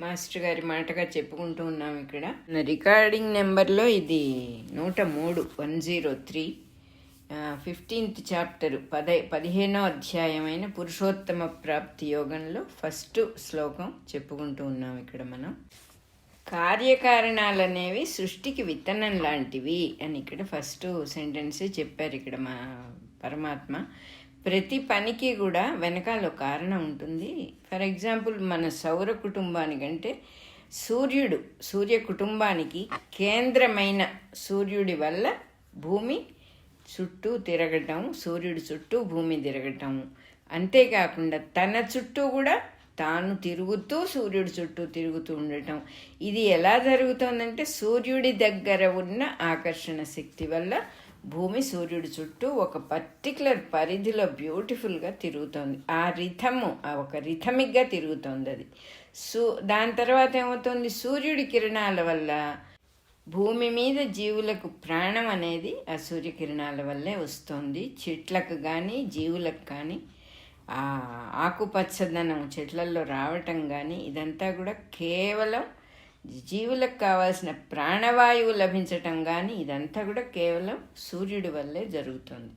Master గారి మాటగా చెప్పుకుంటూ ఉన్నాం. ఇక్కడ రికార్డింగ్ నెంబర్లో ఇది 103 103 15th చాప్టర్ 15వ అధ్యాయమైన పురుషోత్తమ ప్రాప్తి యోగంలో ఫస్ట్ శ్లోకం చెప్పుకుంటూ ఉన్నాం. ఇక్కడ మనం కార్యకారణాలు అనేవి సృష్టికి విత్తనం లాంటివి అని ఇక్కడ ఫస్ట్ సెంటెన్సే చెప్పారు. ఇక్కడ మా పరమాత్మ ప్రతి పనికి కూడా వెనకాల కారణం ఉంటుంది. ఫర్ ఎగ్జాంపుల్ మన సౌర కుటుంబానికంటే సూర్య కుటుంబానికి కేంద్రమైన సూర్యుడి వల్ల భూమి చుట్టూ తిరగటం, సూర్యుడి చుట్టూ భూమి తిరగటం, అంతేకాకుండా తన చుట్టూ కూడా తాను తిరుగుతూ సూర్యుడి చుట్టూ తిరుగుతూ ఉండటం. ఇది ఎలా జరుగుతుందంటే సూర్యుడి దగ్గర ఉన్న ఆకర్షణ శక్తి వల్ల భూమి సూర్యుడి చుట్టూ ఒక పర్టికులర్ పరిధిలో బ్యూటిఫుల్గా తిరుగుతుంది. ఆ ఒక రిథమిక్గా తిరుగుతుంది అది. దాని తర్వాత ఏమవుతుంది, సూర్యుడి కిరణాల వల్ల భూమి మీద జీవులకు ప్రాణం అనేది ఆ సూర్యకిరణాల వల్లే వస్తుంది. చెట్లకు కానీ జీవులకు కానీ ఆ ఆకుపచ్చదనం చెట్లల్లో రావటం కానీ ఇదంతా కూడా కేవలం జీవులకు కావాల్సిన ప్రాణవాయువు లభించటం కానీ ఇదంతా కూడా కేవలం సూర్యుడి వల్లే జరుగుతుంది.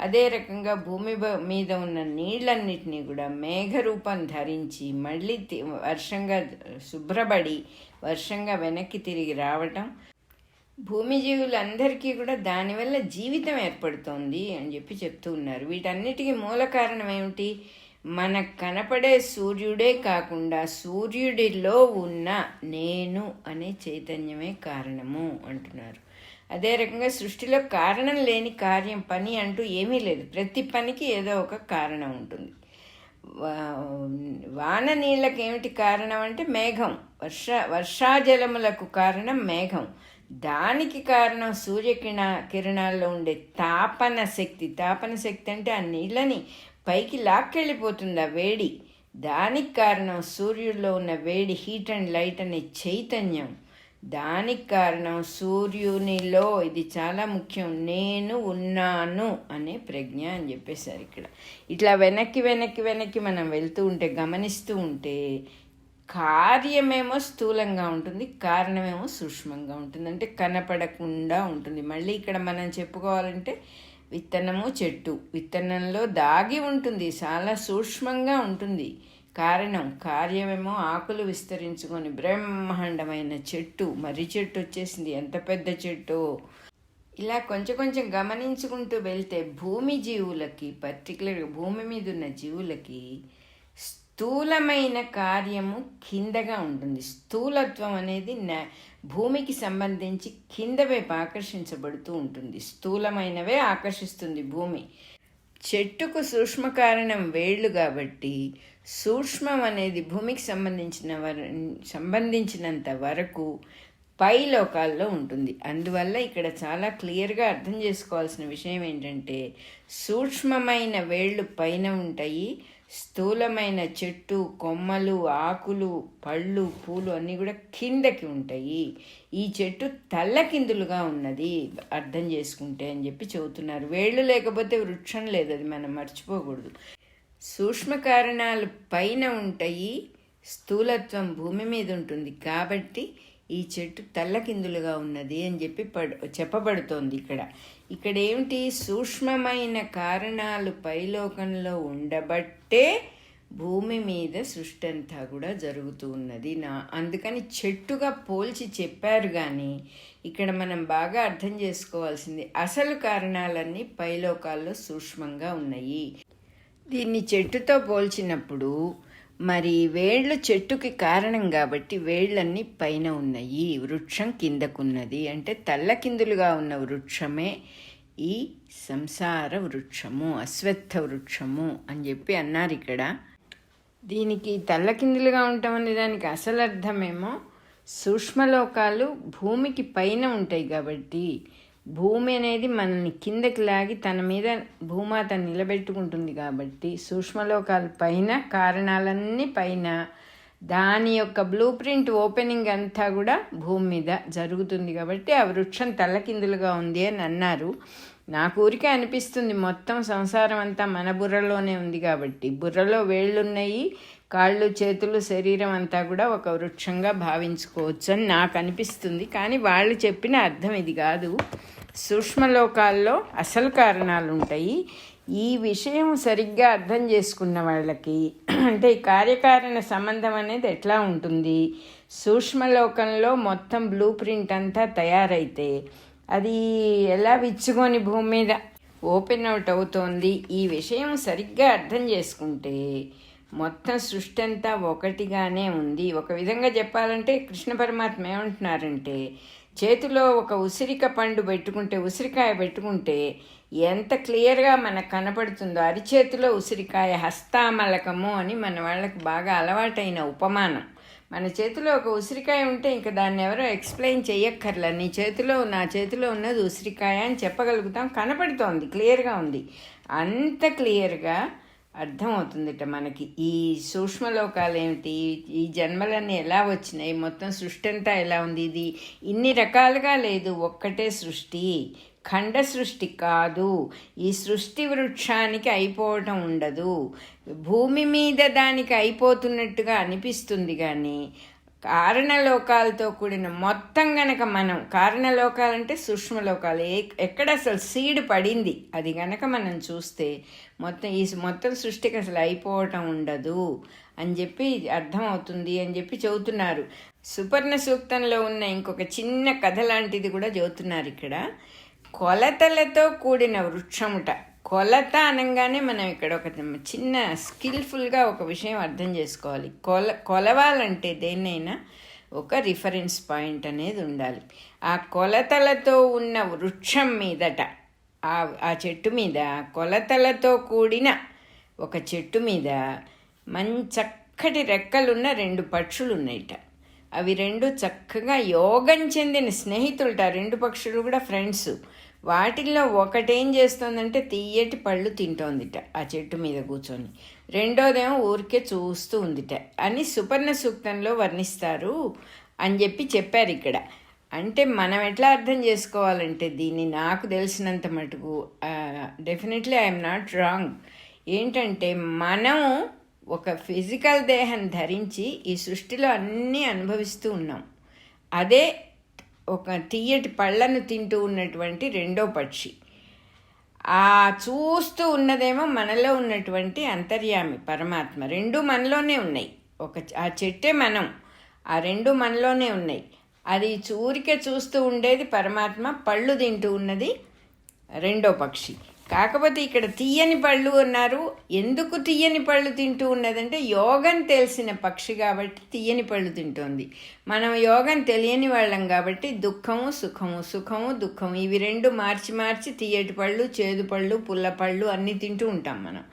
అదే రకంగా భూమి మీద ఉన్న నీళ్ళన్నిటినీ కూడా మేఘరూపం ధరించి మళ్ళీ వర్షంగా శుభ్రపడి వర్షంగా వెనక్కి తిరిగి రావటం, భూమి జీవులందరికీ కూడా దానివల్ల జీవితం ఏర్పడుతోంది అని చెప్పి చెప్తూ ఉన్నారు. వీటన్నిటికీ మూల కారణం ఏమిటి? మనకు కనపడే సూర్యుడే కాకుండా సూర్యుడిలో ఉన్న నేను అనే చైతన్యమే కారణము అంటున్నారు. అదే రకంగా సృష్టిలో కారణం లేని కార్యం పని అంటూ ఏమీ లేదు. ప్రతి పనికి ఏదో ఒక కారణం ఉంటుంది. వాన నీళ్ళకి ఏమిటి కారణం అంటే మేఘం. వర్షాజలములకు కారణం మేఘం. దానికి కారణం కిరణాల్లో ఉండే తాపన శక్తి అంటే ఆ నీళ్ళని పైకి లాక్కెళ్ళిపోతుంది ఆ వేడి. దానికి కారణం సూర్యుడిలో ఉన్న వేడి, హీట్ అండ్ లైట్ అనే చైతన్యం. దానికి కారణం సూర్యునిలో, ఇది చాలా ముఖ్యం, నేను ఉన్నాను అనే ప్రజ్ఞ అని చెప్పేశారు. ఇక్కడ ఇట్లా వెనక్కి మనం వెళ్తూ ఉంటే, గమనిస్తూ ఉంటే కార్యమేమో స్థూలంగా ఉంటుంది, కారణమేమో సూక్ష్మంగా ఉంటుంది, అంటే కనపడకుండా ఉంటుంది. మళ్ళీ ఇక్కడ మనం చెప్పుకోవాలంటే విత్తనము చెట్టు, విత్తనంలో దాగి ఉంటుంది, చాలా సూక్ష్మంగా ఉంటుంది కార్యమేమో ఆకులు విస్తరించుకొని బ్రహ్మాండమైన చెట్టు, మర్రి చెట్టు వచ్చేసింది, ఎంత పెద్ద చెట్టు. ఇలా కొంచెం గమనించుకుంటూ వెళ్తే భూమి జీవులకి, పర్టికులర్గా భూమి మీద ఉన్న జీవులకి స్థూలమైన కార్యము కిందగా ఉంటుంది. స్థూలత్వం అనేది భూమికి సంబంధించి కింద వైపు ఆకర్షించబడుతూ ఉంటుంది. స్థూలమైనవే ఆకర్షిస్తుంది భూమి. చెట్టుకు సూక్ష్మ కారణం వేళ్ళు కాబట్టి సూక్ష్మం అనేది భూమికి సంబంధించినంత వరకు పై లోకాల్లో ఉంటుంది. అందువల్ల ఇక్కడ చాలా క్లియర్గా అర్థం చేసుకోవాల్సిన విషయం ఏంటంటే సూక్ష్మమైన వేళ్ళు పైన ఉంటాయి, స్థూలమైన చెట్టు, కొమ్మలు, ఆకులు, పళ్ళు, పూలు అన్నీ కూడా కిందకి ఉంటాయి. ఈ చెట్టు తల్లకిందులుగా ఉన్నది అర్థం చేసుకుంటే అని చెప్పి చెబుతున్నారు. వేళ్ళు లేకపోతే వృక్షం లేదు, అది మనం మర్చిపోకూడదు. సూక్ష్మ కారణాలు పైన ఉంటాయి, స్థూలత్వం భూమి మీద ఉంటుంది. కాబట్టి ఈ చెట్టు తల్లకిందులుగా ఉన్నది అని చెప్పి చెప్పబడుతోంది. ఇక్కడ ఏమిటి, సూక్ష్మమైన కారణాలు పైలోకంలో ఉండబట్టే భూమి మీద సృష్టి అంతా కూడా జరుగుతూ ఉన్నది. అందుకని చెట్టుగా పోల్చి చెప్పారు. కానీ ఇక్కడ మనం బాగా అర్థం చేసుకోవాల్సింది అసలు కారణాలన్నీ పైలోకాల్లో సూక్ష్మంగా ఉన్నాయి. దీన్ని చెట్టుతో పోల్చినప్పుడు మరి వేళ్ళు చెట్టుకి కారణం కాబట్టి వేళ్ళన్నీ పైన ఉన్నాయి, వృక్షం కిందకున్నది. అంటే తల్లకిందులుగా ఉన్న వృక్షమే ఈ సంసార వృక్షము, అశ్వత్థ వృక్షము అని చెప్పి అన్నారు. ఇక్కడ దీనికి తల్లకిందులుగా ఉండటం అనే దానికి అసలు అర్థమేమో సూక్ష్మలోకాలు భూమికి పైన ఉంటాయి కాబట్టి భూమి అనేది మనల్ని కిందకి లాగి తన మీద భూమాత నిలబెట్టుకుంటుంది. కాబట్టి సూక్ష్మలోకాల పైన, కారణాలన్నీ పైన, దాని యొక్క బ్లూ ప్రింట్ ఓపెనింగ్ అంతా కూడా భూమి మీద జరుగుతుంది. కాబట్టి ఆ వృక్షం తల్లకిందులుగా ఉంది అని అన్నారు. నాకు ఊరికే అనిపిస్తుంది మొత్తం సంసారం అంతా మన బుర్రలోనే ఉంది కాబట్టి బుర్రలో వేళ్ళున్నాయి, కాళ్ళు చేతులు శరీరం అంతా కూడా ఒక వృక్షంగా భావించుకోవచ్చు అని నాకు అనిపిస్తుంది. కానీ వాళ్ళు చెప్పిన అర్థం ఇది కాదు. సూక్ష్మలోకాల్లో అసలు కారణాలు ఉంటాయి. ఈ విషయం సరిగ్గా అర్థం చేసుకున్న వాళ్ళకి అంటే ఈ కార్యకారణ సంబంధం అనేది ఎట్లా ఉంటుంది, సూక్ష్మలోకంలో మొత్తం బ్లూ ప్రింట్ అంతా తయారైతే అది ఎలా విచ్చుకొని భూమి మీద ఓపెన్ అవుట్ అవుతోంది, ఈ విషయం సరిగ్గా అర్థం చేసుకుంటే మొత్తం సృష్టి అంతా ఒకటిగానే ఉంది. ఒక విధంగా చెప్పాలంటే కృష్ణ పరమాత్మ ఏమంటున్నారంటే, చేతిలో ఒక ఉసిరిక పండు పెట్టుకుంటే, ఉసిరికాయ పెట్టుకుంటే ఎంత క్లియర్గా మనకు కనపడుతుందో, అరిచేతిలో ఉసిరికాయ హస్తామలకము అని మన వాళ్ళకి బాగా అలవాటైన ఉపమానం. మన చేతిలో ఒక ఉసిరికాయ ఉంటే ఇంకా దాన్ని ఎవరో ఎక్స్ప్లెయిన్ చెయ్యక్కర్లా, నీ చేతిలో నా చేతిలో ఉన్నది ఉసిరికాయ అని చెప్పగలుగుతాం, కనపడుతోంది, క్లియర్గా ఉంది. అంత క్లియర్గా అర్థమవుతుందిట మనకి ఈ సూక్ష్మలోకాలు ఏమిటి, ఈ జన్మలన్నీ ఎలా వచ్చినాయి, మొత్తం సృష్టి అంతా ఎలా ఉంది, ఇది ఇన్ని రకాలుగా లేదు, ఒక్కటే సృష్టి, ఖండ సృష్టి కాదు. ఈ సృష్టి వృక్షానికి అయిపోవటం ఉండదు, భూమి మీద దానికి అయిపోతున్నట్టుగా అనిపిస్తుంది. కానీ కారణలోకాలతో కూడిన మొత్తం గనక మనం, కారణలోకాలంటే సూక్ష్మలోకాలు, ఎక్కడ అసలు సీడ్ పడింది అది గనక మనం చూస్తే మొత్తం సృష్టికి అసలు అయిపోవటం ఉండదు అని చెప్పి అర్థమవుతుంది అని చెప్పి చెబుతున్నారు. సుపర్ణ సూక్తంలో ఉన్న ఇంకొక చిన్న కథ లాంటిది కూడా చెబుతున్నారు ఇక్కడ. కొలతలతో కూడిన వృక్షముట. కొలత అనగానే మనం ఇక్కడ ఒక చిన్న స్కిల్ఫుల్గా ఒక విషయం అర్థం చేసుకోవాలి. కొలవాలంటే దేన్నైనా ఒక రిఫరెన్స్ పాయింట్ అనేది ఉండాలి. ఆ కొలతలతో ఉన్న వృక్షం మీదట, ఆ చెట్టు మీద, కొలతలతో కూడిన ఒక చెట్టు మీద చక్కటి రెక్కలున్న 2 పక్షులు ఉన్నాయిట. అవి 2 చక్కగా యోగం చెందిన స్నేహితులట. 2 పక్షులు కూడా ఫ్రెండ్స్. వాటిల్లో ఒకటేం చేస్తుందంటే తీయటి పళ్ళు తింటోందిట ఆ చెట్టు మీద కూర్చొని, రెండోదేమో ఊరికే చూస్తూ ఉందిట అని సుపర్ణ సూక్తంలో వర్ణిస్తారు అని చెప్పారు ఇక్కడ. అంటే మనం ఎట్లా అర్థం చేసుకోవాలంటే దీన్ని, నాకు తెలిసినంత మటుకు డెఫినెట్లీ ఐఎమ్ నాట్ రాంగ్, ఏంటంటే మనం ఒక ఫిజికల్ దేహం ధరించి ఈ సృష్టిలో అన్నీ అనుభవిస్తూ ఉన్నాం. అదే ఒక తీయటి పళ్ళను తింటూ ఉన్నటువంటి రెండో పక్షి. ఆ చూస్తూ ఉన్నదేమో మనలో ఉన్నటువంటి అంతర్యామి పరమాత్మ. 2 మనలోనే ఉన్నాయి. ఆ చెట్టే మనం, ఆ 2 మనలోనే ఉన్నాయి. అది ఊరికే చూస్తూ ఉండేది పరమాత్మ, పళ్ళు తింటూ ఉన్నది రెండో పక్షి. కాకపోతే ఇక్కడ తీయని పళ్ళు అన్నారు. ఎందుకు తీయని పళ్ళు తింటూ ఉన్నదంటే యోగం తెలిసిన పక్షి కాబట్టి తీయని పళ్ళు తింటోంది. మనం యోగం తెలియని వాళ్ళం కాబట్టి దుఃఖము సుఖము, సుఖము దుఃఖము, ఇవి 2 మార్చి తీయటి పళ్ళు, చేదు పళ్ళు, పుల్ల పళ్ళు అన్నీ తింటూ ఉంటాం మనం.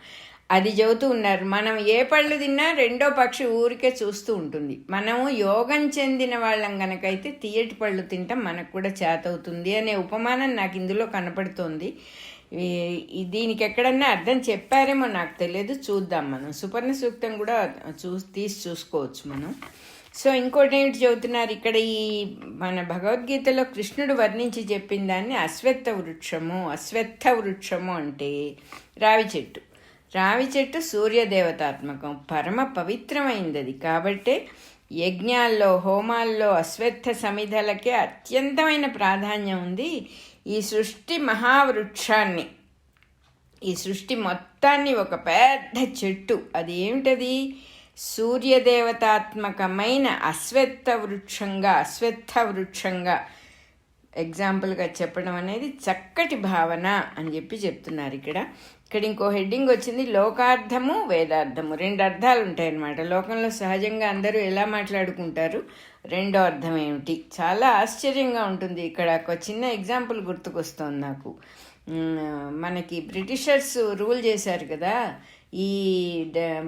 అది చెబుతూ ఉన్నారు. మనం ఏ పళ్ళు తిన్నా రెండో పక్షి ఊరికే చూస్తూ ఉంటుంది. మనము యోగం చెందిన వాళ్ళం గనకైతే తీయటి పళ్ళు తింటాం, మనకు కూడా చేతవుతుంది అనే ఉపమానం నాకు ఇందులో కనపడుతోంది. దీనికి ఎక్కడన్నా అర్థం చెప్పారేమో నాకు తెలియదు, చూద్దాం మనం. సుపర్ణ సూక్తం కూడా తీసి చూసుకోవచ్చు మనం. సో ఇంకోటి ఏమిటి చెబుతున్నారు ఇక్కడ, ఈ మన భగవద్గీతలో కృష్ణుడు వర్ణించి చెప్పిన దాన్ని అశ్వత్థ వృక్షము అంటే రావి చెట్టు సూర్యదేవతాత్మకం, పరమ పవిత్రమైంది అది. కాబట్టే యజ్ఞాల్లో హోమాల్లో అశ్వత్థ సమిధలకే అత్యంతమైన ప్రాధాన్యం ఉంది. ఈ సృష్టి మహావృక్షాన్ని, ఈ సృష్టి మొత్తాన్ని ఒక పెద్ద చెట్టు, అది ఏమిటది, సూర్యదేవతాత్మకమైన అశ్వత్థ వృక్షంగా ఎగ్జాంపుల్గా చెప్పడం అనేది చక్కటి భావన అని చెప్తున్నారు ఇక్కడ. ఇంకో హెడ్డింగ్ వచ్చింది, లోకార్థము వేదార్థము. 2 అర్థాలు ఉంటాయన్నమాట. లోకంలో సహజంగా అందరూ ఎలా మాట్లాడుకుంటారు, రెండో అర్థం ఏమిటి, చాలా ఆశ్చర్యంగా ఉంటుంది. ఇక్కడ ఒక చిన్న ఎగ్జాంపుల్ గుర్తుకొస్తుంది నాకు. మనకి బ్రిటిషర్స్ రూల్ చేశారు కదా, ఈ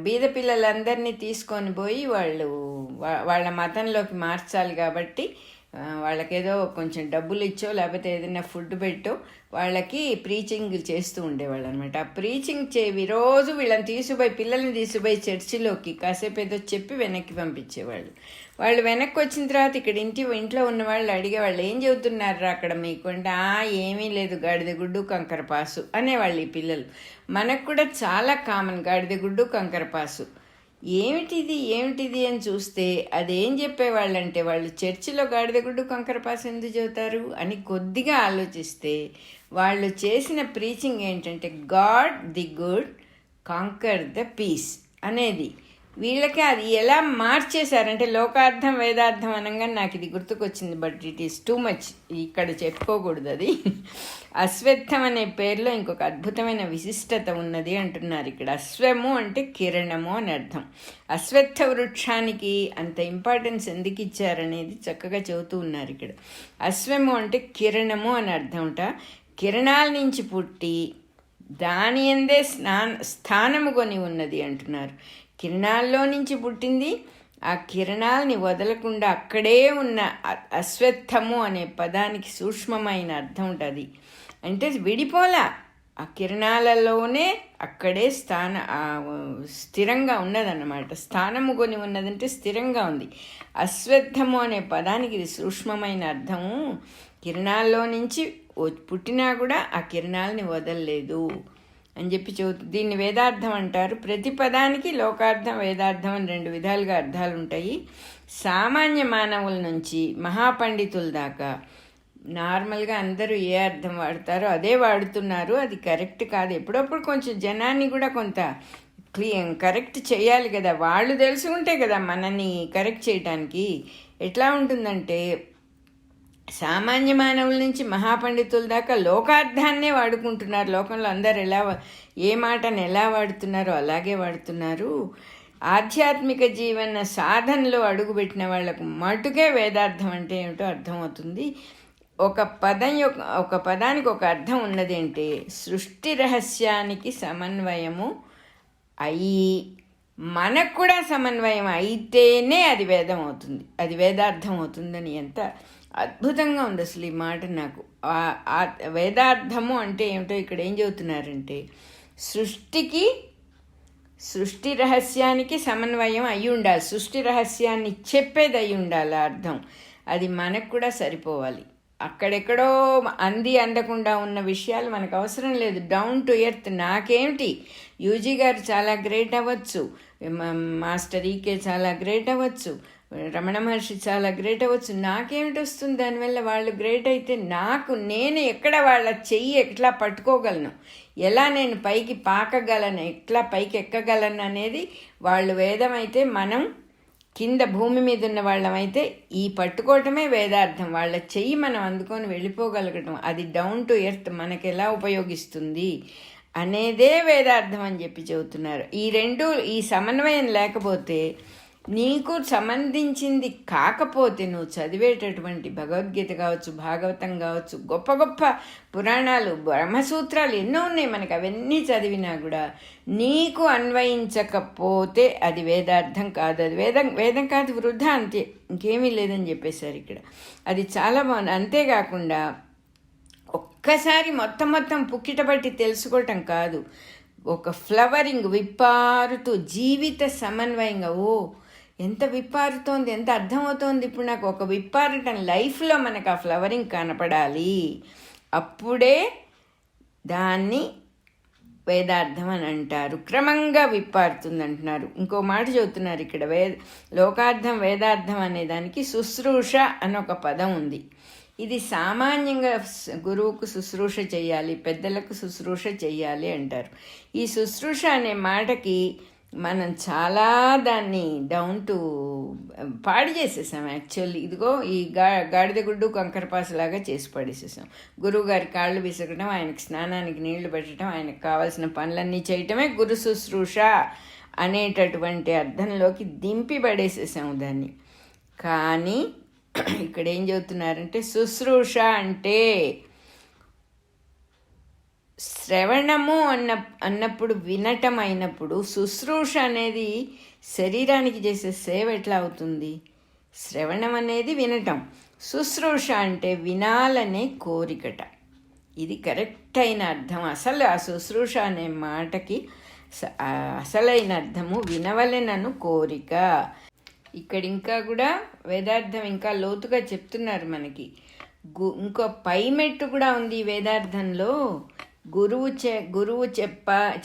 బీద పిల్లలందరినీ తీసుకొని పోయి వాళ్ళ మతంలోకి మార్చాలి కాబట్టి వాళ్ళకేదో కొంచెం డబ్బులు ఇచ్చో లేకపోతే ఏదైనా ఫుడ్ పెట్టో వాళ్ళకి ప్రీచింగ్ చేస్తూ ఉండేవాళ్ళు అనమాట. ఆ ప్రీచింగ్ రోజు పిల్లల్ని తీసుకుపోయి చర్చిలోకి కాసేపు ఏదో చెప్పి వెనక్కి పంపించేవాళ్ళు. వాళ్ళు వెనక్కి వచ్చిన తర్వాత ఇక్కడ ఇంట్లో ఉన్న వాళ్ళు అడిగేవాళ్ళు, ఏం చెబుతున్నారా అక్కడ మీకు అంటే, ఏమీ లేదు, గాడిదగుడ్డు కంకరపాసు అనేవాళ్ళు ఈ పిల్లలు. మనకు కూడా చాలా కామన్ గాడిదగుడ్డు కంకరపాసు. ఏమిటిది అని చూస్తే అదేం చెప్పేవాళ్ళంటే, వాళ్ళు చర్చిలో గాడిదగుడ్డు కంకరపాసు ఎందుకు చెబుతారు అని కొద్దిగా ఆలోచిస్తే వాళ్ళు చేసిన ప్రీచింగ్ ఏంటంటే God the good conquer the peace అనేది. వీళ్ళకి అది ఎలా మార్చేశారంటే, లోకార్థం వేదార్థం అనగానే నాకు ఇది గుర్తుకొచ్చింది, but it is too much, ఇక్కడ చెప్పుకోకూడదు అది. అశ్వత్థం అనే పేరులో ఇంకొక అద్భుతమైన విశిష్టత ఉన్నది అంటున్నారు ఇక్కడ. అశ్వము అంటే కిరణము అని అర్థం. అశ్వత్థ వృక్షానికి అంత ఇంపార్టెన్స్ ఎందుకు ఇచ్చారనేది చక్కగా చెబుతూ ఉన్నారు ఇక్కడ. అశ్వము అంటే కిరణము అని అర్థంట. కిరణాల నుంచి పుట్టి దాని అందే స్థానము కొని ఉన్నది అంటున్నారు. కిరణాల్లో నుంచి పుట్టింది, ఆ కిరణాలని వదలకుండా అక్కడే ఉన్న అశ్వత్థము అనే పదానికి సూక్ష్మమైన అర్థం ఉంటుంది. అంటే విడిపోలా, ఆ కిరణాలలోనే అక్కడే స్థిరంగా ఉన్నదన్నమాట. స్థానము కొని ఉన్నదంటే స్థిరంగా ఉంది. అశ్వత్థము అనే పదానికి ఇది సూక్ష్మమైన అర్థము. కిరణాల్లో నుంచి పుట్టినా కూడా ఆ కిరణాలని వదలలేదు అని చెప్పి చెబుతుంది. దీన్ని వేదార్థం అంటారు. ప్రతి పదానికి లోకార్థం వేదార్థం అని రెండు విధాలుగా అర్థాలు ఉంటాయి. సామాన్య మానవుల నుంచి మహాపండితుల దాకా నార్మల్గా అందరూ ఏ అర్థం వాడతారో అదే వాడుతున్నారు. అది కరెక్ట్ కాదు. ఎప్పుడప్పుడు కొంచెం జనాన్ని కూడా కొంత కరెక్ట్ చేయాలి కదా, వాళ్ళు తెలుసుకుంటే కదా మనని కరెక్ట్ చేయటానికి. ఎట్లా ఉంటుందంటే, సామాన్య మానవుల నుంచి మహాపండితుల దాకా లోకార్థాన్నే వాడుకుంటున్నారు. లోకంలో అందరు ఏ మాటను ఎలా వాడుతున్నారో అలాగే వాడుతున్నారు. ఆధ్యాత్మిక జీవన సాధనలో అడుగుపెట్టిన వాళ్లకు మటుకే వేదార్థం అంటే ఏమిటో అర్థమవుతుంది. ఒక పదానికి ఒక అర్థం ఉన్నది అంటే, సృష్టి రహస్యానికి సమన్వయము అయి మనకు కూడా సమన్వయం అయితేనే అది వేదం అవుతుంది, అది వేదార్థం అవుతుందని ఎంత అద్భుతంగా ఉంది అసలు ఈ మాట నాకు. వేదార్థము అంటే ఏమిటో ఇక్కడ ఏం చెబుతున్నారంటే, సృష్టి రహస్యానికి సమన్వయం అయి ఉండాలి. సృష్టి రహస్యాన్ని చెప్పేది అయి ఉండాలి అర్థం. అది మనకు కూడా సరిపోవాలి. అక్కడెక్కడో అందకుండా ఉన్న విషయాలు మనకు అవసరం లేదు. Down to earth. నాకేమిటి, యూజీ గారు చాలా గ్రేట్ అవ్వచ్చు, మాస్టర్ ఈకే చాలా గ్రేట్ అవ్వచ్చు, రమణ మహర్షి చాలా గ్రేట్ అవ్వచ్చు, నాకేమిటి వస్తుంది దానివల్ల? వాళ్ళు గ్రేట్ అయితే నేను ఎక్కడ వాళ్ళ చెయ్యి ఎట్లా పట్టుకోగలను, ఎలా నేను పైకి పాకగలను, ఎట్లా పైకి ఎక్కగలను అనేది వాళ్ళు వేదం అయితే, మనం కింద భూమి మీద ఉన్న వాళ్ళమైతే ఈ పట్టుకోవటమే వేదార్థం. వాళ్ళ చెయ్యి మనం అందుకొని వెళ్ళిపోగలగటం, అది డౌన్ టు ఎర్త్ మనకు ఎలా ఉపయోగిస్తుంది అనేదే వేదార్థం అని చెప్పి చెబుతున్నారు. ఈ సమన్వయం లేకపోతే, నీకు సంబంధించింది కాకపోతే, నువ్వు చదివేటటువంటి భగవద్గీత కావచ్చు, భాగవతం కావచ్చు, గొప్ప గొప్ప పురాణాలు, బ్రహ్మసూత్రాలు ఎన్నో ఉన్నాయి మనకు, అవన్నీ చదివినా కూడా నీకు అన్వయించకపోతే అది వేదార్థం కాదు, అది వేదం కాదు, వృధా, అంతే, ఇంకేమీ లేదని చెప్పేశారు ఇక్కడ. అది చాలా బాగుంది. అంతేకాకుండా ఒక్కసారి మొత్తం పుక్కిట పట్టి తెలుసుకోవటం కాదు, ఒక ఫ్లవరింగ్, విప్పారుతూ జీవిత సమన్వయంగా, ఎంత విప్పారుతోంది, ఎంత అర్థమవుతోంది ఇప్పుడు నాకు, ఒక విప్పారటం లైఫ్లో మనకు ఆ ఫ్లవరింగ్ కనపడాలి, అప్పుడే దాన్ని వేదార్థం అని అంటారు. క్రమంగా విప్పారుతుంది అంటున్నారు. ఇంకో మాట చెబుతున్నారు ఇక్కడ, లోకార్థం వేదార్థం అనే దానికి శుశ్రూష అని ఒక పదం ఉంది. ఇది సామాన్యంగా గురువుకు శుశ్రూష చేయాలి, పెద్దలకు శుశ్రూష చేయాలి అంటారు. ఈ శుశ్రూష అనే మాటకి మనం చాలా దాన్ని డౌన్ టు పాడు చేసేసాం యాక్చువల్లీ. ఇదిగో ఈ గాడిద గుడ్డు కంకరపాసలాగా చేసి పడేసేసాం. గురువుగారి కాళ్ళు విసరడం, ఆయనకి స్నానానికి నీళ్లు పెట్టడం, ఆయనకు కావాల్సిన పనులన్నీ చేయటమే గురు శుశ్రూష అనేటటువంటి అర్థంలోకి దింపి పడేసేసాము దాన్ని. కానీ ఇక్కడ ఏం చెబుతున్నారంటే, శుశ్రూష అంటే శ్రవణము అన్నప్పుడు, వినటం అయినప్పుడు, శుశ్రూష అనేది శరీరానికి చేసే సేవ ఎట్లా అవుతుంది? శ్రవణం అనేది వినటం, శుశ్రూష అంటే వినాలనే కోరికట. ఇది కరెక్ట్ అయిన అర్థం. అసలు ఆ శుశ్రూష అనే మాటకి అసలైన అర్థము వినవలెనను కోరిక. ఇక్కడ ఇంకా కూడా వేదార్థం ఇంకా లోతుగా చెప్తున్నారు మనకి. ఇంకో పైమెట్టు కూడా ఉంది ఈ వేదార్థంలో. గురువు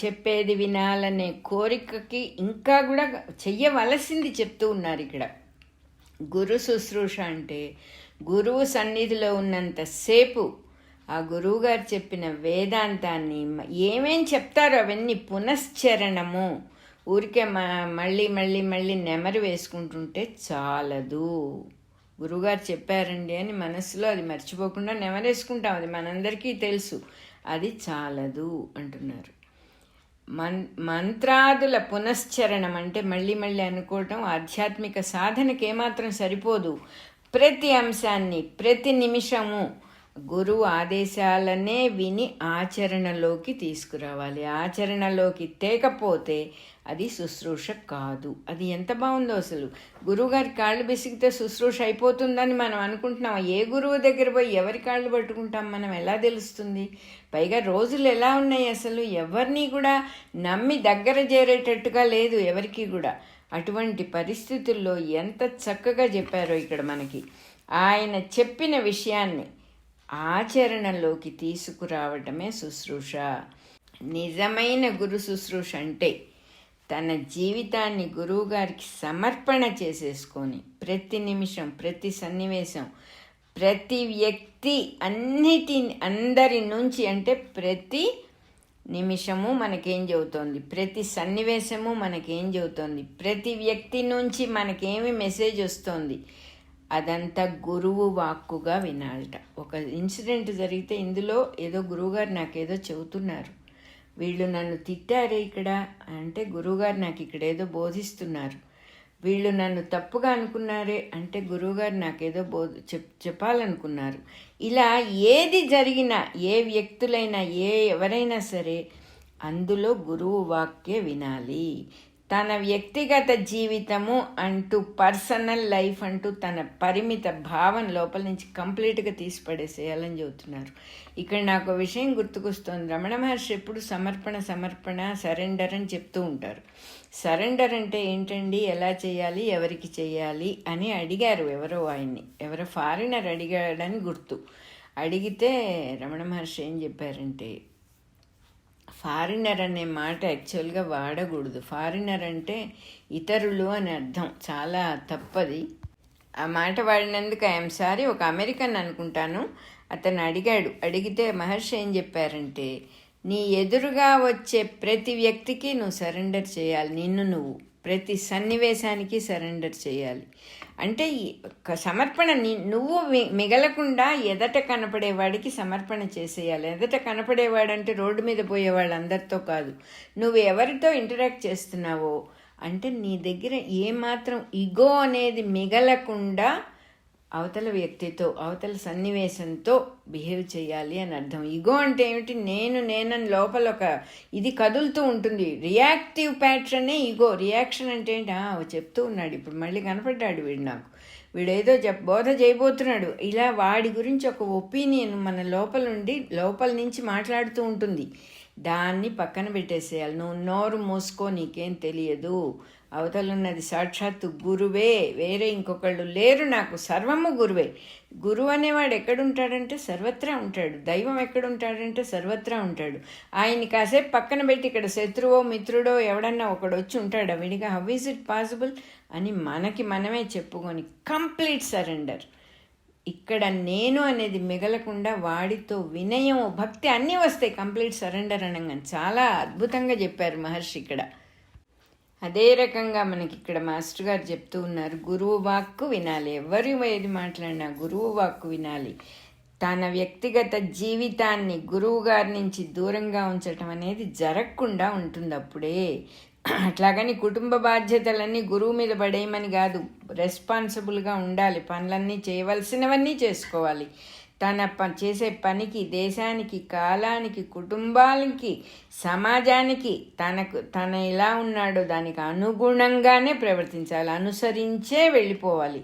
చెప్పేది వినాలనే కోరికకి ఇంకా కూడా చెయ్యవలసింది చెప్తూ ఉన్నారు ఇక్కడ. గురు శుశ్రూష అంటే గురువు సన్నిధిలో ఉన్నంతసేపు ఆ గురువుగారు చెప్పిన వేదాంతాన్ని ఏమేం చెప్తారో అవన్నీ పునశ్చరణము, ఊరికే మళ్ళీ మళ్ళీ మళ్ళీ నెమరు వేసుకుంటుంటే చాలదు. గురువుగారు చెప్పారండి అని మనసులో అది మర్చిపోకుండా నెమరేసుకుంటాం, అది మనందరికీ తెలుసు, అది చాలదు అంటున్నారు. మంత్రాదుల పునశ్చరణం అంటే మళ్ళీ మళ్ళీ అనుకోవటం ఆధ్యాత్మిక సాధనకి ఏమాత్రం సరిపోదు. ప్రతి అంశాన్ని ప్రతి నిమిషము గురువు ఆదేశాలనే విని ఆచరణలోకి తీసుకురావాలి. ఆచరణలోకి తేకపోతే అది శుశ్రూష కాదు. అది ఎంత బాగుందో అసలు. గురువుగారి కాళ్ళు బెసిగితే శుశ్రూష అయిపోతుందని మనం అనుకుంటున్నాం. ఏ గురువు దగ్గర పోయి ఎవరి కాళ్ళు పట్టుకుంటాం, మనం ఎలా తెలుస్తుంది? పైగా రోజులు ఎలా ఉన్నాయి అసలు, ఎవరిని కూడా నమ్మి దగ్గర చేరేటట్టుగా లేదు ఎవరికి కూడా. అటువంటి పరిస్థితుల్లో ఎంత చక్కగా చెప్పారో ఇక్కడ మనకి. ఆయన చెప్పిన విషయాన్ని ఆచరణలోకి తీసుకురావటమే శుశ్రూష. నిజమైన గురు శుశ్రూష అంటే తన జీవితాన్ని గురువుగారికి సమర్పణ చేసేసుకొని ప్రతి నిమిషం, ప్రతి సన్నివేశం, ప్రతి వ్యక్తి, అందరి నుంచి అంటే ప్రతి నిమిషము మనకేం చెబుతోంది, ప్రతి సన్నివేశము మనకేం చెబుతోంది, ప్రతి వ్యక్తి నుంచి మనకేమి మెసేజ్ వస్తుంది, అదంతా గురువు వాక్కుగా వినాలట. ఒక ఇన్సిడెంట్ జరిగితే ఇందులో ఏదో గురువుగారు నాకేదో చెబుతున్నారు, వీళ్ళు నన్ను తిట్టారే ఇక్కడ అంటే గురువుగారు నాకు ఇక్కడ ఏదో బోధిస్తున్నారు, వీళ్ళు నన్ను తప్పుగా అనుకున్నారే అంటే గురువుగారు నాకేదో చెప్పాలనుకున్నారు. ఇలా ఏది జరిగినా, ఏ వ్యక్తులైనా, ఎవరైనా సరే అందులో గురువు వాక్యే వినాలి. తన వ్యక్తిగత జీవితము అంటూ, పర్సనల్ లైఫ్ అంటూ తన పరిమిత భావం లోపల నుంచి కంప్లీట్గా తీసి పడేసేయాలని చెబుతున్నారు. ఇక్కడ నాకు విషయం గుర్తుకొస్తుంది. రమణ మహర్షి ఎప్పుడు సమర్పణ, సరెండర్ అని చెప్తూ ఉంటారు. సరెండర్ అంటే ఏంటండి, ఎలా చేయాలి, ఎవరికి చేయాలి అని అడిగారు ఎవరో ఫారినర్ అడిగాడని గుర్తు. అడిగితే రమణ మహర్షి ఏం చెప్పారంటే, ఫారినర్ అనే మాట యాక్చువల్గా వాడకూడదు. ఫారినర్ అంటే ఇతరులు అని అర్థం, చాలా తప్పది. ఆ మాట వాడినందుకు ఐఎమ్ సారీ. ఒక అమెరికన్ అనుకుంటాను, అతను అడిగితే మహర్షి ఏం చెప్పారంటే, నీ ఎదురుగా వచ్చే ప్రతి వ్యక్తికి నువ్వు సరెండర్ చేయాలి, నువ్వు ప్రతి సన్నివేశానికి సరెండర్ చేయాలి. అంటే సమర్పణ నువ్వు మిగలకుండా ఎదట కనపడేవాడికి సమర్పణ చేసేయాలి. ఎదట కనపడేవాడంటే రోడ్డు మీద పోయే వాళ్ళందరితో కాదు, నువ్వు ఎవరితో ఇంటరాక్ట్ చేస్తున్నావో అంటే నీ దగ్గర ఏమాత్రం ఇగో అనేది మిగలకుండా అవతల వ్యక్తితో, అవతల సన్నివేశంతో బిహేవ్ చేయాలి అని అర్థం. ఇగో అంటే ఏమిటి, నేనని లోపల ఒక ఇది కదులుతూ ఉంటుంది. రియాక్టివ్ ప్యాటర్నే ఇగో. రియాక్షన్ అంటే ఏంటి, చెప్తూ ఉన్నాడు, ఇప్పుడు మళ్ళీ కనపడ్డాడు వీడు, నాకు వీడేదో బోధ చేయబోతున్నాడు, ఇలా వాడి గురించి ఒక ఒపీనియన్ మన లోపల నుంచి మాట్లాడుతూ ఉంటుంది. దాన్ని పక్కన పెట్టేసేయాలి. నువ్వు నోరు మూసుకో, నీకేం తెలియదు, అవతలున్నది సాక్షాత్తు గురువే, వేరే ఇంకొకళ్ళు లేరు, నాకు సర్వము గురువే. గురువు అనేవాడు ఎక్కడుంటాడంటే సర్వత్రా ఉంటాడు. దైవం ఎక్కడుంటాడంటే సర్వత్రా ఉంటాడు. ఆయన్ని కాసేపు పక్కన పెట్టి ఇక్కడ శత్రువో మిత్రుడో ఎవడన్నా ఒకడు వచ్చి ఉంటాడా విడిగా? హౌ ఈజ్ ఇట్ పాసిబుల్ అని మనకి మనమే చెప్పుకొని కంప్లీట్ సరెండర్. ఇక్కడ నేను అనేది మిగలకుండా వాడితో వినయం, భక్తి అన్నీ వస్తాయి కంప్లీట్ సరెండర్ అనగానే. చాలా అద్భుతంగా చెప్పారు మహర్షి ఇక్కడ. అదే రకంగా మనకి ఇక్కడ మాస్టర్ గారు చెప్తూ ఉన్నారు, గురువు వాక్కు వినాలి. ఎవరు ఏది మాట్లాడినా గురువు వాక్కు వినాలి. తన వ్యక్తిగత జీవితాన్ని గురువు గారి నుంచి దూరంగా ఉంచటం అనేది జరగకుండా ఉంటుంది అప్పుడే. అట్లాగని కుటుంబ బాధ్యతలన్నీ గురువు మీద పడేయమని కాదు, రెస్పాన్సిబుల్గా ఉండాలి, పనులన్నీ చేయవలసినవన్నీ చేసుకోవాలి. తన చేసే పనికి, దేశానికి, కాలానికి, కుటుంబాలకి, సమాజానికి తన ఎలా ఉన్నాడో దానికి అనుగుణంగానే ప్రవర్తించాలి, అనుసరించే వెళ్ళిపోవాలి.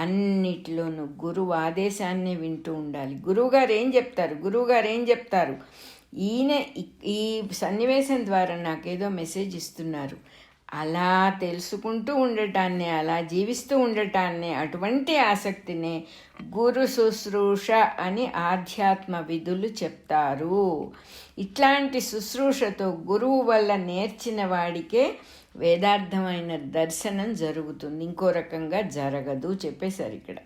అన్నిట్లోనూ గురువు ఆదేశాన్ని వింటూ ఉండాలి. గురువుగారు ఏం చెప్తారు, ఈ సన్నివేశం ద్వారా నాకేదో మెసేజ్ ఇస్తున్నారు, అలా తెలుసుకుంటూ ఉండటాన్ని, అలా జీవిస్తూ ఉండటాన్ని, అటువంటి ఆసక్తినే గురు శుశ్రూష అని ఆధ్యాత్మ విధులు చెప్తారు. ఇట్లాంటి శుశ్రూషతో గురువు వల్ల నేర్చిన వాడికే వేదార్థమైన దర్శనం జరుగుతుంది, ఇంకో రకంగా జరగదు చెప్పేశారు ఇక్కడ.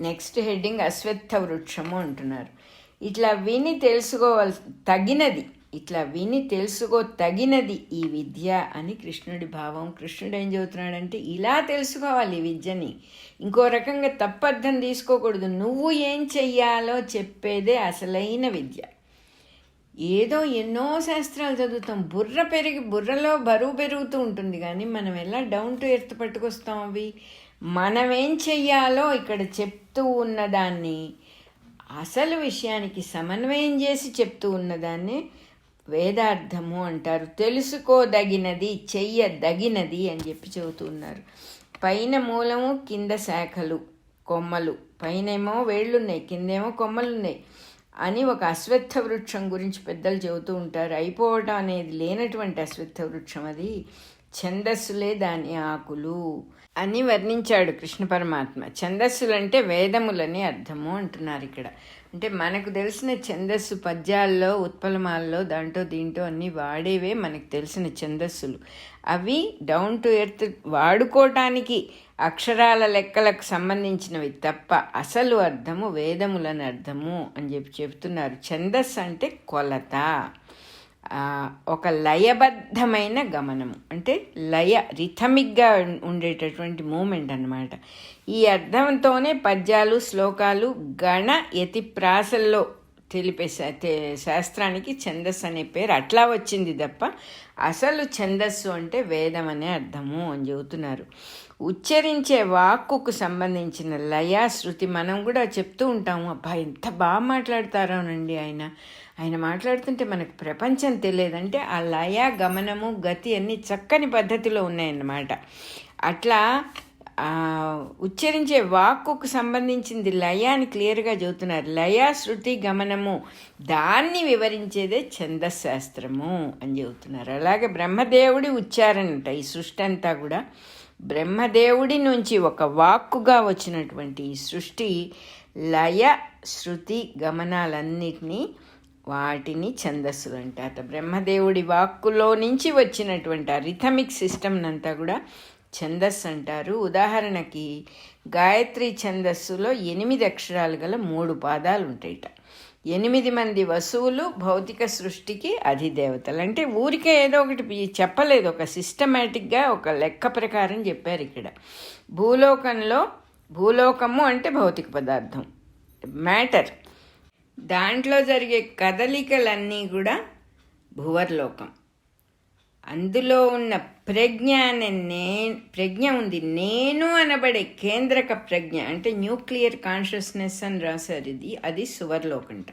నెక్స్ట్ హెడ్డింగ్ అశ్వత్థ వృక్షము అంటున్నారు. ఇట్లా విని తెలుసుకో తగినది ఈ విద్య అని కృష్ణుడి భావం. కృష్ణుడు ఏం చెబుతున్నాడంటే ఇలా తెలుసుకోవాలి ఈ విద్యని, ఇంకో రకంగా తప్పర్థం తీసుకోకూడదు. నువ్వు ఏం చెయ్యాలో చెప్పేదే అసలైన విద్య. ఏదో ఎన్నో శాస్త్రాలు చదువుతాం, బుర్రలో బరువు పెరుగుతూ ఉంటుంది, కానీ మనం ఎలా డౌన్ టు ఎర్త్ పట్టుకొస్తాం అవి. మనం ఏం చెయ్యాలో ఇక్కడ చెప్తూ ఉన్నదాన్ని, అసలు విషయానికి సమన్వయం చేసి చెప్తూ ఉన్నదాన్ని వేదార్థము అంటారు. తెలుసుకోదగినది, చెయ్యదగినది అని చెప్పి చెబుతున్నారు. పైన మూలము, కింద శాఖలు, కొమ్మలు, పైనేమో వేళ్ళున్నాయి, కిందేమో కొమ్మలున్నాయి అని ఒక అశ్వత్థ వృక్షం గురించి పెద్దలు చెబుతూ ఉంటారు. అయిపోవటం అనేది లేనటువంటి అశ్వత్థ వృక్షం, అది ఛందస్సులే దాని ఆకులు అని వర్ణించాడు కృష్ణ పరమాత్మ. ఛందస్సులు అంటే వేదములని అర్థము అంటున్నారు ఇక్కడ. అంటే మనకు తెలిసిన ఛందస్సు పద్యాల్లో, ఉత్పలమాల్లో, దాంట్లో దీంట్లో అన్నీ వాడేవే మనకు తెలిసిన ఛందస్సులు. అవి డౌన్ టు ఎర్త్ వాడుకోవటానికి అక్షరాల లెక్కలకు సంబంధించినవి తప్ప అసలు అర్థము వేదములని అర్థము అని చెప్తున్నారు. ఛందస్సు అంటే కొలత, ఒక లయబద్ధమైన గమనము, అంటే రిథమిక్గా ఉండేటటువంటి మూమెంట్ అన్నమాట. ఈ అర్థంతోనే పద్యాలు, శ్లోకాలు గణ యతి ప్రాసల్లో తెలిపే శాస్త్రానికి ఛందస్సు అనే పేరు అట్లా వచ్చింది తప్ప అసలు ఛందస్సు అంటే వేదం అనే అర్థము అని చెబుతున్నారు. ఉచ్చరించే వాక్కుకు సంబంధించిన లయ, శృతి మనం కూడా చెప్తూ ఉంటాము. అబ్బా ఎంత బాగా మాట్లాడతారోనండి ఆయన మాట్లాడుతుంటే మనకు ప్రపంచం తెలియదంటే ఆ లయ, గమనము, గతి అన్నీ చక్కని పద్ధతిలో ఉన్నాయన్నమాట. అట్లా ఉచ్చరించే వాక్కుకు సంబంధించింది లయ అని క్లియర్గా చెబుతున్నారు. లయ, శృతి, గమనము దాన్ని వివరించేదే ఛందశాస్త్రము అని చెబుతున్నారు. అలాగే బ్రహ్మదేవుడి ఉచ్చారణట ఈ సృష్టి అంతా కూడా బ్రహ్మదేవుడి నుంచి ఒక వాక్కుగా వచ్చినటువంటి ఈ సృష్టి లయ, శృతి, గమనాలన్నిటినీ వాటిని ఛందస్సులు అంటారట. బ్రహ్మదేవుడి వాక్కులో నుంచి వచ్చినటువంటి ఆ రిథమిక్ సిస్టమ్ అంతా కూడా ఛందస్సు అంటారు. ఉదాహరణకి గాయత్రి ఛందస్సులో 8 అక్షరాలు గల 3 పాదాలు ఉంటాయిట. 8 మంది వసువులు భౌతిక సృష్టికి అధిదేవతలు. అంటే ఊరికే ఏదో ఒకటి చెప్పలేదు, ఒక సిస్టమేటిక్గా ఒక లెక్క ప్రకారం చెప్పారు ఇక్కడ. భూలోకము అంటే భౌతిక పదార్థం, మ్యాటర్. దాంట్లో జరిగే కదలికలన్నీ కూడా భువర్లోకం. అందులో ఉన్న ప్రజ్ఞ ఉంది, నేను అనబడే కేంద్రక ప్రజ్ఞ అంటే న్యూక్లియర్ కాన్షియస్నెస్ అని రాశారు. అది సువర్లోకంట.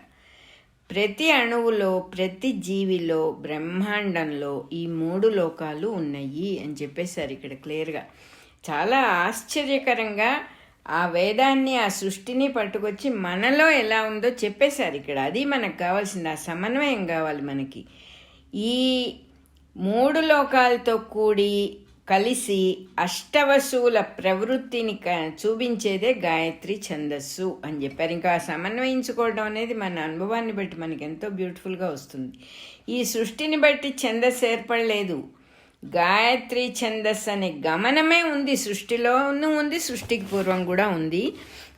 ప్రతి అణువులో, ప్రతి జీవిలో, బ్రహ్మాండంలో ఈ 3 లోకాలు ఉన్నాయి అని చెప్పేశారు ఇక్కడ క్లియర్గా. చాలా ఆశ్చర్యకరంగా ఆ వేదాన్ని, ఆ సృష్టిని పట్టుకొచ్చి మనలో ఎలా ఉందో చెప్పేశారు ఇక్కడ. అది మనకు కావాల్సింది, ఆ సమన్వయం కావాలి మనకి. ఈ 3 లోకాలతో కలిసి అష్టవసువుల ప్రవృత్తిని చూపించేదే గాయత్రి ఛందస్సు అని చెప్పారు. ఇంకా సమన్వయించుకోవడం అనేది మన అనుభవాన్ని బట్టి మనకి ఎంతో బ్యూటిఫుల్గా వస్తుంది. ఈ సృష్టిని బట్టి ఛందస్సు ఏర్పడలేదు, గాయత్రి ఛందస్సు అనే గమనమే ఉంది, సృష్టిలోనూ ఉంది, సృష్టికి పూర్వం కూడా ఉంది.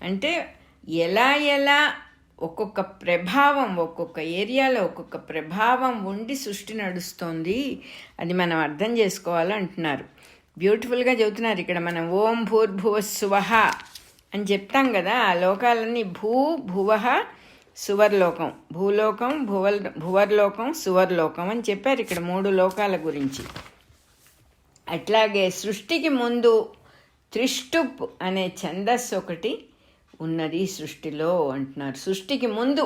అంటే ఎలా ఒక్కొక్క ప్రభావం, ఒక్కొక్క ఏరియాలో ఒక్కొక్క ప్రభావం ఉండి సృష్టి నడుస్తోంది, అది మనం అర్థం చేసుకోవాలంటున్నారు. బ్యూటిఫుల్గా చెబుతున్నారు ఇక్కడ. మనం ఓం భూర్భువస్సువః అని చెప్తాం కదా, ఆ లోకాలన్నీ భువః సువర్లోకం, భూలోకం, భువర్లోకం, సువర్లోకం అని చెప్పారు ఇక్కడ 3 లోకాల గురించి. అట్లాగే సృష్టికి ముందు త్రిష్టుప్ అనే ఛందస్సు ఒకటి ఉన్నది సృష్టిలో అంటున్నారు. సృష్టికి ముందు,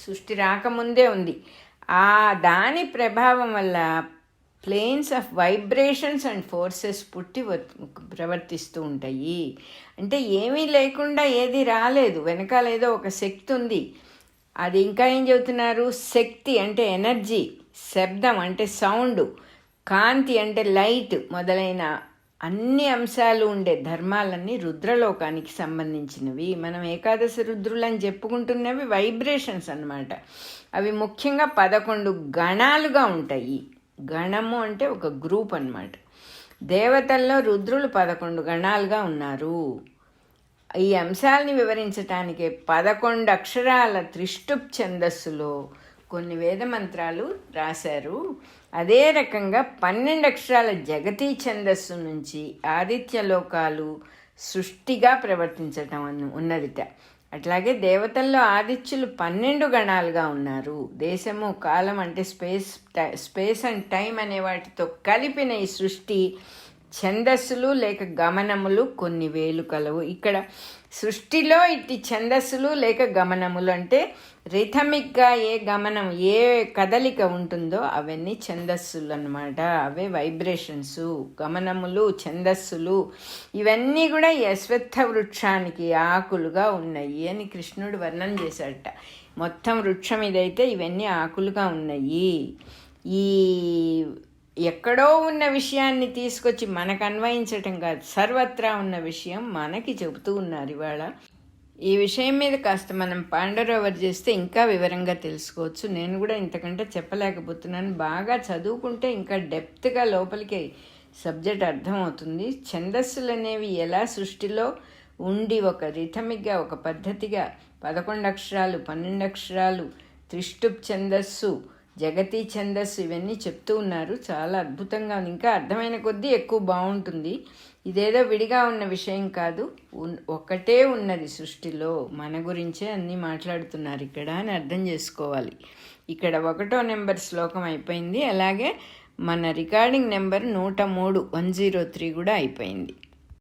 సృష్టి రాకముందే ఉంది. దాని ప్రభావం వల్ల planes of vibrations and forces పుట్టి ప్రవర్తిస్తూ ఉంటాయి. అంటే ఏమీ లేకుండా ఏది రాలేదు, వెనకాల ఏదో ఒక శక్తి ఉంది. అది ఇంకా ఏం చెబుతున్నారు, శక్తి అంటే ఎనర్జీ, శబ్దం అంటే సౌండ్, కాంతి అంటే లైట్ మొదలైన అన్ని అంశాలు ఉండే ధర్మాలన్నీ రుద్రలోకానికి సంబంధించినవి. మనం ఏకాదశి రుద్రులు అని చెప్పుకుంటున్నవి వైబ్రేషన్స్ అన్నమాట. అవి ముఖ్యంగా 11 గణాలుగా ఉంటాయి. గణము అంటే ఒక గ్రూప్ అన్నమాట. దేవతల్లో రుద్రులు 11 గణాలుగా ఉన్నారు. ఈ అంశాలని వివరించటానికి 11 అక్షరాల త్రిష్టుప్ ఛందస్సులో కొన్ని వేద మంత్రాలు రాశారు. అదే రకంగా 12 అక్షరాల జగతీ ఛందస్సు నుంచి ఆదిత్యలోకాలు సృష్టిగా ప్రవర్తించటం ఉన్నదిట. అట్లాగే దేవతల్లో ఆదిత్యులు 12 గణాలుగా ఉన్నారు. దేశము కాలం అంటే స్పేస్ అండ్ టైం అనే వాటితో కలిపిన ఈ సృష్టి ఛందస్సులు లేక గమనములు కొన్ని వేలు కలవు. ఇక్కడ సృష్టిలో ఇట్టి ఛందస్సులు లేక గమనములు అంటే రిథమిక్గా ఏ గమనం ఏ కదలిక ఉంటుందో అవన్నీ ఛందస్సులు అన్నమాట. అవే వైబ్రేషన్స్. గమనములు ఛందస్సులు ఇవన్నీ కూడా ఈ అశ్వత్థ వృక్షానికి ఆకులుగా ఉన్నాయి అని కృష్ణుడు వర్ణన చేశాడట. మొత్తం వృక్షం ఇదైతే ఇవన్నీ ఆకులుగా ఉన్నాయి. ఈ ఎక్కడో ఉన్న విషయాన్ని తీసుకొచ్చి మనకు అన్వయించటం కాదు, సర్వత్రా ఉన్న విషయం మనకి చెబుతూ ఉన్నారు ఇవాళ. ఈ విషయం మీద కాస్త మనం పాండరోవర్ చేస్తే ఇంకా వివరంగా తెలుసుకోవచ్చు. నేను కూడా ఇంతకంటే చెప్పలేకపోతున్నాను. బాగా చదువుకుంటే ఇంకా డెప్త్గా లోపలికి సబ్జెక్ట్ అర్థమవుతుంది. ఛందస్సులు అనేవి ఎలా సృష్టిలో ఉండి ఒక రిథమిక్గా ఒక పద్ధతిగా 11 అక్షరాలు 12 అక్షరాలు త్రిష్టుప్ ఛందస్సు జగతీ ఛందస్సు ఇవన్నీ చెప్తూ ఉన్నారు. చాలా అద్భుతంగా ఉంది. ఇంకా అర్థమైన కొద్దీ ఎక్కువ బాగుంటుంది. ఇదేదో విడిగా ఉన్న విషయం కాదు, ఒక్కటే ఉన్నది సృష్టిలో. మన గురించే అన్నీ మాట్లాడుతున్నారు ఇక్కడ అని అర్థం చేసుకోవాలి. ఇక్కడ 1వ నెంబర్ శ్లోకం అయిపోయింది. అలాగే మన రికార్డింగ్ నెంబర్ 103 103 కూడా అయిపోయింది.